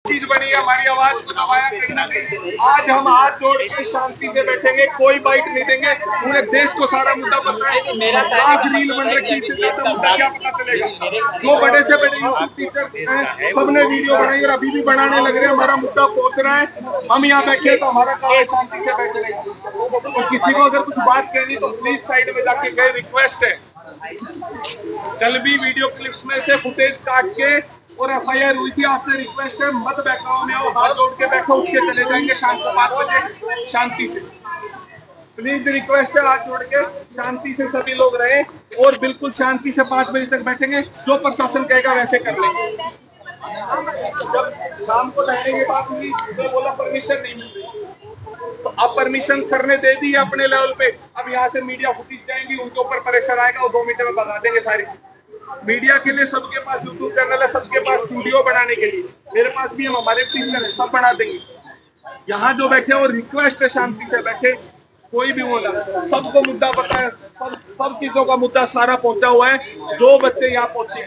चीज बनी है, हमारी आवाज को दबाया कहीं ना कहीं। आज हम हाथ जोड़ के शांति से बैठेंगे, कोई बाइट नहीं देंगे। पूरे देश को सारा मुद्दा पता है। आज रील बन रखी, इससे ज्यादा मुद्दा क्या पता चलेगा। जो बड़े से बड़े यूट्यूब टीचर हैं, सबने वीडियो बनाई और अभी भी बनाने लग रहे हैं। हमारा मुद्दा पहुंच रहा है, हम यहाँ बैठे तो हमारा काम है शांति से बैठने का। और किसी को अगर कुछ बात कहनी तो प्लीज साइड में जाके गए, रिक्वेस्ट है। कल भी वीडियो क्लिप्स में से फुटेज काट के और एफआईआर हुई थी, आपसे रिक्वेस्ट है मत बैकग्राउंड में आओ, हाथ जोड़ के बैठो, उठ के चले जाएंगे शाम को 5 बजे शांति से। प्लीज रिक्वेस्ट है, हाथ जोड़ के शांति से सभी लोग रहे और बिल्कुल शांति से 5 बजे तक बैठेंगे। जो प्रशासन कहेगा वैसे कर लेंगे। जब शाम को लड़ने की बात हुई तो बोला परमिशन नहीं मिल रही, तो अब परमिशन सर ने दे दी है अपने लेवल पे। अब यहाँ से मीडिया फुटेज जाएंगी, उनके ऊपर प्रेशर आएगा और 2 मिनट में बता देंगे सारी चीज। मीडिया के लिए सबके पास यूट्यूब चैनल है, सबके पास स्टूडियो बनाने के लिए, मेरे पास भी हम, हमारे टीचर सब बना देंगे। यहाँ जो बैठे और रिक्वेस्ट है शांति से बैठे, कोई भी बोला, सबको मुद्दा पता है, सब चीजों का मुद्दा सारा पहुंचा हुआ है। जो बच्चे यहाँ पहुंचे,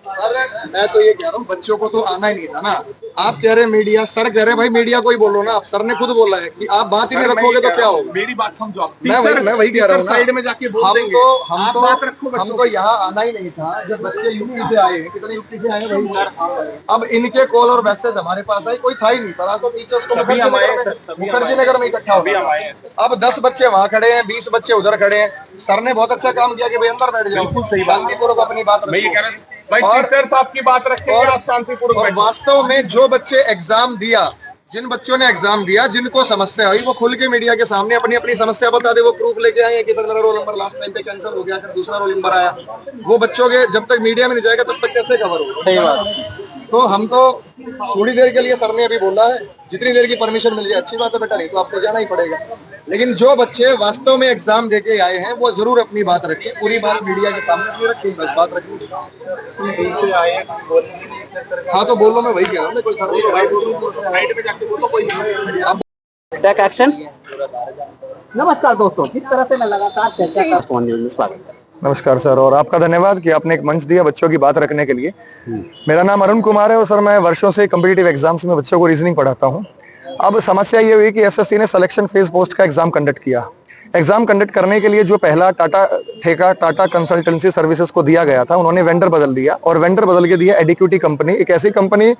सर मैं तो ये कह रहा हूँ बच्चों को तो आना ही नहीं था ना। आप कह रहे मीडिया, सर कह रहे भाई मीडिया को ही बोलो ना। आप सर ने खुद बोला है कि आप बात ही नहीं रखोगे तो क्या होगा। मेरी बात समझो आप। मैं वही कह रहा हूँ, साइड में जाके बोल देंगे। हमको यहाँ आना ही नहीं था। जब बच्चे यूपी से आए हैं, कितने यूपी से आए हैं भाई, अब इनके कॉल और मैसेज हमारे पास आए, कोई था ही नहीं। पर तो टीचर्स को मुखर्जी नगर में इकट्ठा हो गया। अब 10 बच्चे वहाँ खड़े हैं, 20 बच्चे उधर खड़े हैं। सर ने बहुत अच्छा काम किया कि भाई अंदर बैठ जाओ, शांतिपूर्वक अपनी बात और वास्तव में जो बच्चे एग्जाम दिया, जिन बच्चों ने एग्जाम दिया, जिनको समस्या हुई, वो खुल के मीडिया के सामने अपनी अपनी समस्या बता दे। वो प्रूफ लेके आए हैं कि सर मेरा रोल नंबर लास्ट टाइम पे कैंसिल हो गया, फिर दूसरा रोल नंबर आया। वो बच्चों के जब तक मीडिया में नहीं जाएगा तब तक कैसे कवर होगा। सही बात। तो हम तो थोड़ी देर के लिए, सर ने अभी बोला है जितनी देर की परमिशन मिल जाए अच्छी बात है बेटा, नहीं तो आपको जाना ही पड़ेगा। लेकिन जो बच्चे वास्तव में एग्जाम देके आए हैं वो जरूर अपनी बात रखें, पूरी बात मीडिया के सामने अपनी रखें, बस बात रखें। हाँ तो बोलो, मैं वही कह रहा हूँ। Back action. नमस्कार दोस्तों, जिस तरह से मैं लगातार चर्चा कर फोन न्यूज़ में स्वागत है। नमस्कार सर, और आपका धन्यवाद कि आपने एक मंच दिया बच्चों की बात रखने के लिए। मेरा नाम अरुण कुमार है और सर मैं वर्षों से कम्पिटिटिव एग्जाम्स में बच्चों को रीजनिंग पढ़ाता हूँ। अब समस्या ये हुई कि एसएससी ने सिलेक्शन फेज पोस्ट का एग्जाम कंडक्ट किया। एग्जाम कंडक्ट करने के लिए जो पहला टाटा कंसल्टेंसी सर्विसेज को दिया गया था, उन्होंने वेंडर बदल दिया और वेंडर बदल के दिया एडिक्यूटी कंपनी, एक ऐसी कंपनी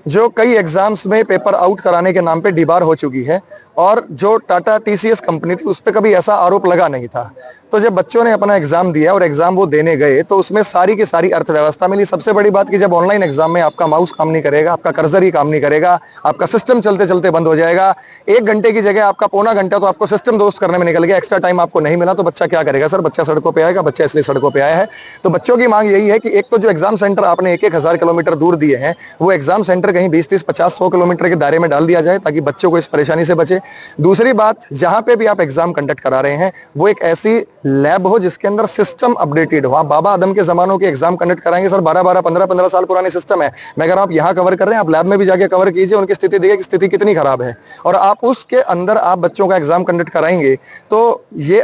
जो कई एग्जाम्स में पेपर आउट कराने के नाम पे डिबार हो चुकी है। और जो टाटा टीसीएस कंपनी थी उस पर कभी ऐसा आरोप लगा नहीं था। तो जब बच्चों ने अपना एग्जाम दिया और एग्जाम वो देने गए तो उसमें सारी की सारी अर्थव्यवस्था मिली। सबसे बड़ी बात कि जब ऑनलाइन एग्जाम में आपका माउस काम नहीं करेगा, आपका कर्सर ही काम नहीं करेगा, आपका सिस्टम चलते चलते बंद हो जाएगा, 1 घंटे की जगह आपका पौना घंटा तो आपको सिस्टम दोस्त करने में निकल गया, एक्स्ट्रा टाइम आपको नहीं मिला, तो बच्चा क्या करेगा सर? बच्चा सड़कों पर आएगा। बच्चा इसलिए सड़कों पर आया है। तो बच्चों की मांग यही है कि एक तो जो एग्जाम सेंटर आपने 1,000 किलोमीटर दूर दिए हैं, वो एग्जाम सेंटर कहीं 20, 30, 50, 100 किलोमीटर के दायरे में डाल दिया जाए ताकि बच्चों को इस परेशानी से बचे। दूसरी बात, जहां पे भी आप एग्जाम कंडक्ट करा रहे हैं वो एक ऐसी लैब हो जिसके अंदर सिस्टम अपडेटेड हो। आप बाबा आदम के जमानों के एग्जाम कंडक्ट कराएंगे सर, 12-12, 15-15 साल पुराने सिस्टम है। मैं अगर आप यहाँ कवर कर रहे हैं, आप लैब में भी जाके कवर कीजिए, उनकी स्थिति देखिए कि स्थिति कितनी खराब है, और आप उसके अंदर आप बच्चों का एग्जाम कंडक्ट कराएंगे तो ये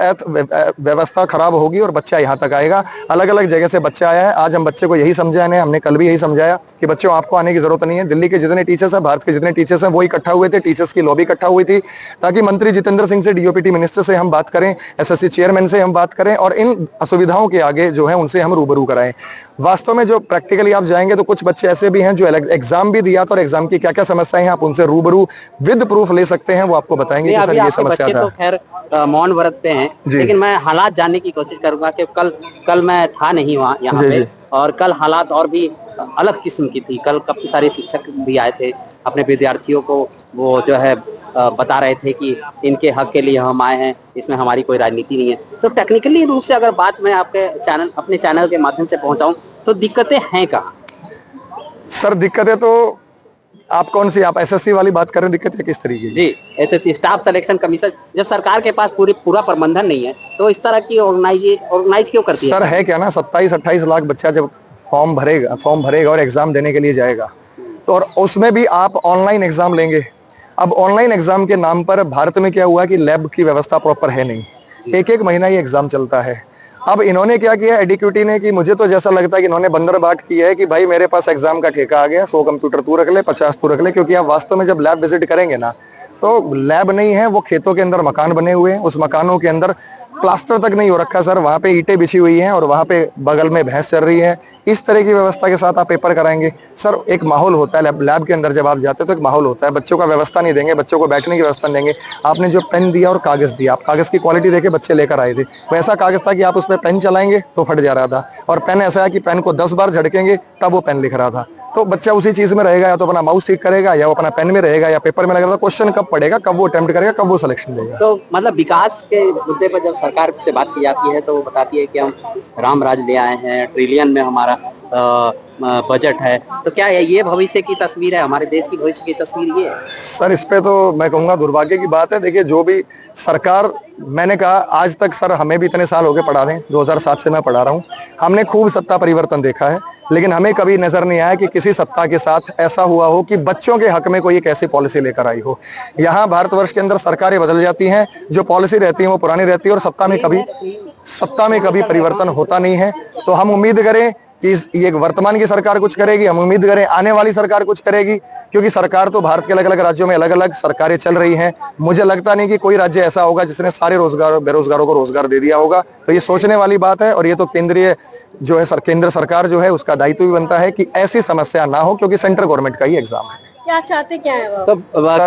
व्यवस्था खराब होगी और बच्चा यहाँ तक आएगा। अलग अलग जगह से बच्चा आया है। आज हम बच्चे को यही समझाने, हमने कल भी यही समझाया कि बच्चों आपको आने की जरूरत नहीं है। दिल्ली के जितने टीचर्स हैं, भारत के जितने टीचर्स हैं, वो इकट्ठा हुए थे, टीचर्स की लॉबी इकट्ठा हुई थी, ताकि मंत्री जितेंद्र सिंह से, डीओपीटी मिनिस्टर से हम बात करें, एसएससी चेयरमैन से हम बात करें और इन असुविधाओं के आगे जो है उनसे हम रूबरू कराएं। वास्तव में जो प्रैक्टिकली आप जाएंगे तो कुछ बच्चे ऐसे भी हैं जो एग्जाम भी दिया था और एग्जाम की क्या क्या समस्याएं हैं आप उनसे रूबरू विद प्रूफ ले सकते हैं, वो आपको बताएंगे कि सर ये समस्या था। तो खैर मौन व्रतते हैं, लेकिन मैं हालात जानने की कोशिश करूंगा कि कल मैं था नहीं वहाँ यहाँ पे, और कल हालात और भी अलग किस्म की थी। कल काफी सारे शिक्षक भी आए थे, अपने विद्यार्थियों को वो जो है बता रहे थे कि इनके हक के लिए हम आए हैं, इसमें हमारी कोई राजनीति नहीं है। तो टेक्निकली रूप से अगर बात मैं अपने चैनल के माध्यम से पहुंचाऊं तो दिक्कतें हैं कहाँ? सर दिक्कतें तो आप कौन सी, आप एसएससी वाली बात कर रहे हैं, दिक्कतें किस तरीके की? जी, एसएससी स्टाफ सिलेक्शन कमीशन, जब सरकार के पास पूरा प्रबंधन नहीं है तो इस तरह की ऑर्गेनाइज क्यों करती है? सर है क्या ना, 27-28 लाख बच्चा जब फॉर्म भरेगा और एग्जाम देने के लिए जाएगा, तो और उसमें भी आप ऑनलाइन एग्जाम लेंगे। अब ऑनलाइन एग्जाम के नाम पर भारत में क्या हुआ कि लैब की व्यवस्था प्रॉपर है नहीं, एक महीना ये एग्जाम चलता है। अब इन्होंने क्या किया एडीक्यूटी ने, कि मुझे तो जैसा लगता है कि इन्होंने बंदरबाट की है कि भाई मेरे पास एग्जाम का ठेका आ गया, 100 कंप्यूटर तू रख ले, 50 तू रख ले, क्योंकि आप वास्तव में जब लैब विजिट करेंगे ना तो लैब नहीं है, वो खेतों के अंदर मकान बने हुए हैं, उस मकानों के अंदर प्लास्टर तक नहीं हो रखा सर, वहाँ पे ईंटें बिछी हुई हैं और वहाँ पे बगल में भैंस चल रही है। इस तरह की व्यवस्था के साथ आप पेपर कराएंगे सर? एक माहौल होता है लैब के अंदर, जब आप जाते हैं तो एक माहौल होता है, बच्चों का व्यवस्था नहीं देंगे, बच्चों को बैठने की व्यवस्था नहीं देंगे। आपने जो पेन दिया और कागज दिया, आप कागज की क्वालिटी देके बच्चे लेकर आए थे, वैसा कागज था कि आप उसमें पेन चलाएंगे तो फट जा रहा था, और पेन ऐसा है कि पेन को 10 बार झड़केंगे तब वो पेन लिख रहा था। तो बच्चा उसी चीज में रहेगा, या तो अपना माउस ठीक करेगा या वो अपना पेन में रहेगा या पेपर में लगेगा। क्वेश्चन कब पढ़ेगा, कब वो अटेम्प्ट करेगा, कब वो सिलेक्शन देगा? तो मतलब विकास के मुद्दे पर जब सरकार से बात की जाती है तो वो बताती है कि हम राम राज ले आए हैं, ट्रिलियन में हमारा बजट है, तो क्या है ये भविष्य की तस्वीर है, हमारे देश की भविष्य की तस्वीर ये है? सर इस पे तो मैं कहूँगा दुर्भाग्य की बात है। देखिए जो भी सरकार, मैंने कहा आज तक सर हमें भी इतने साल हो गए पढ़ा दें, 2007 से मैं पढ़ा रहा हूँ, हमने खूब सत्ता परिवर्तन देखा है, लेकिन हमें कभी नजर नहीं आया कि किसी सत्ता के साथ ऐसा हुआ हो कि बच्चों के हक में कोई एक ऐसी पॉलिसी लेकर आई हो। यहाँ भारतवर्ष के अंदर सरकारें बदल जाती हैं, जो पॉलिसी रहती है वो पुरानी रहती है और सत्ता में कभी परिवर्तन होता नहीं है। तो हम उम्मीद करें कि ये वर्तमान की सरकार कुछ करेगी, हम उम्मीद करें आने वाली सरकार कुछ करेगी, क्योंकि सरकार तो भारत के अलग अलग राज्यों में अलग अलग सरकारें चल रही हैं। मुझे लगता नहीं कि कोई राज्य ऐसा होगा जिसने सारे बेरोजगारों को रोजगार दे दिया होगा। तो ये सोचने वाली बात है, और ये तो केंद्रीय जो है केंद्र सरकार जो है उसका दायित्व भी बनता है कि ऐसी समस्या ना हो, क्योंकि सेंट्रल गवर्नमेंट का ही एग्जाम है। क्या चाहते क्या है वो? तो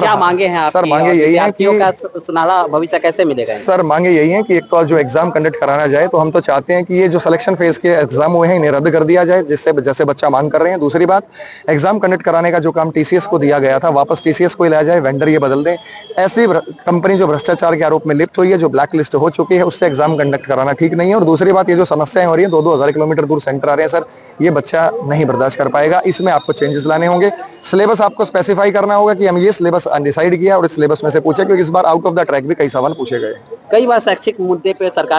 क्या मांगे हैं आपकी? सर मांगे यही है कि का सुनहरा भविष्य कैसे मिलेगा? सर मांगे यही है कि एक तो जो एग्जाम कंडक्ट कराना जाए, तो हम तो चाहते हैं कि ये जो सिलेक्शन फेज के एग्जाम हुए हैं इन्हें रद्द कर दिया जाए, जिससे जैसे बच्चा मांग कर रहे हैं। दूसरी बात, एग्जाम कंडक्ट कराने का जो काम टीसीएस को दिया गया था वापस टीसीएस को लाया जाए, वेंडर ये बदल दें। ऐसी कंपनी जो भ्रष्टाचार के आरोप में लिप्त हुई है, जो ब्लैक लिस्ट हो चुकी है, उससे एग्जाम कंडक्ट कराना ठीक नहीं है। और दूसरी बात, ये जो समस्याएं हो रही है, 2-2 हज़ार किलोमीटर दूर सेंटर आ रहे हैं सर, ये बच्चा नहीं बर्दाश्त कर पाएगा। इसमें आपको चेंजेस लाने होंगे, सिलेबस आपको स्पेसिफाई करना होगा कि हम ये सिलेबस डिसाइड किया और इस सिलेबस में से पूछे, क्योंकि इस बार आउट ऑफ द ट्रैक भी कई सवाल पूछे गए। कई बार शैक्षिक मुद्दे पे सरकार